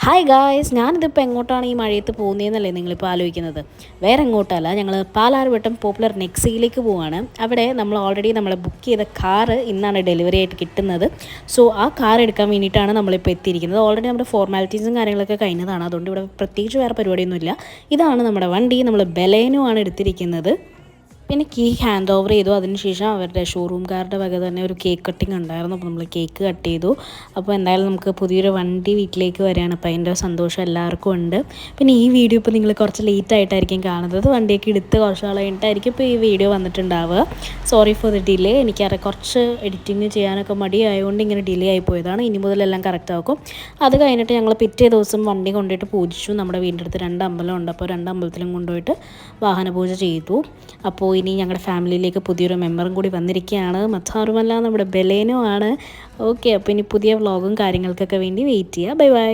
Hi guys, ഞാനിതിപ്പോൾ എങ്ങോട്ടാണ് ഈ മഴയത്ത് പോകുന്നതെന്നല്ലേ നിങ്ങളിപ്പോൾ ആലോചിക്കുന്നത്. വേറെ എങ്ങോട്ടല്ല, ഞങ്ങൾ പാലാർവട്ടം പോപ്പുലർ നെക്സിയിലേക്ക് പോവുകയാണ്. അവിടെ നമ്മൾ ഓൾറെഡി ബുക്ക് ചെയ്ത കാറ് ഇന്നാണ് ഡെലിവറി ആയിട്ട് കിട്ടുന്നത്. സോ ആ കാർ എടുക്കാൻ വേണ്ടിയിട്ടാണ് നമ്മളിപ്പോൾ എത്തിയിരിക്കുന്നത്. ഓൾറെഡി നമ്മുടെ ഫോർമാലിറ്റീസും കാര്യങ്ങളൊക്കെ കഴിഞ്ഞതാണ്. അതുകൊണ്ട് ഇവിടെ പ്രത്യേകിച്ച് വേറെ പരിപാടിയൊന്നുമില്ല. ഇതാണ് നമ്മുടെ വണ്ടി. നമ്മൾ ബലേനോ ആണ് എടുത്തിരിക്കുന്നത്. പിന്നെ കീ ഹാൻഡ് ഓവർ ചെയ്തു. അതിനുശേഷം അവരുടെ ഷോറൂംകാരുടെ വക തന്നെ ഒരു കേക്ക് കട്ടിങ് ഉണ്ടായിരുന്നു. അപ്പോൾ നമ്മൾ കേക്ക് കട്ട് ചെയ്തു. അപ്പോൾ എന്തായാലും നമുക്ക് പുതിയൊരു വണ്ടി വീട്ടിലേക്ക് വരികയാണ്. അപ്പോൾ അതിൻ്റെ സന്തോഷം എല്ലാവർക്കും ഉണ്ട്. പിന്നെ ഈ വീഡിയോ ഇപ്പോൾ നിങ്ങൾ കുറച്ച് ലേറ്റ് ആയിട്ടായിരിക്കും കാണുന്നത്. വണ്ടിയൊക്കെ എടുത്ത് കുറച്ച് നാൾ കഴിഞ്ഞിട്ടായിരിക്കും ഇപ്പോൾ ഈ വീഡിയോ വന്നിട്ടുണ്ടാവുക. Sorry for the delay. എനിക്കറിയാം കുറച്ച് എഡിറ്റിങ് ചെയ്യാനൊക്കെ മടിയായതുകൊണ്ട് ഇങ്ങനെ ഡിലേ ആയി പോയതാണ്. ഇനി മുതലെല്ലാം കറക്റ്റ് ആക്കും. അത് കഴിഞ്ഞിട്ട് ഞങ്ങൾ പിറ്റേ ദിവസം വണ്ടി കൊണ്ടുപോയിട്ട് പൂജിച്ചു. നമ്മുടെ വീടിൻ്റെ അടുത്ത് 2 അമ്പലമുണ്ട്. അപ്പോൾ 2 അമ്പലത്തിലും കൊണ്ടുപോയിട്ട് വാഹന പൂജ ചെയ്തു. അപ്പോൾ ഇനി ഞങ്ങളുടെ ഫാമിലിയിലേക്ക് പുതിയൊരു മെമ്പറും കൂടി വന്നിരിക്കുകയാണ്. മറ്റാരുമല്ല, നമ്മുടെ ബലേനോ ആണ്. ഓക്കെ, അപ്പോൾ ഇനി പുതിയ വ്ളോഗും കാര്യങ്ങൾക്കൊക്കെ വേണ്ടി വെയിറ്റ് ചെയ്യുക. Bye bye.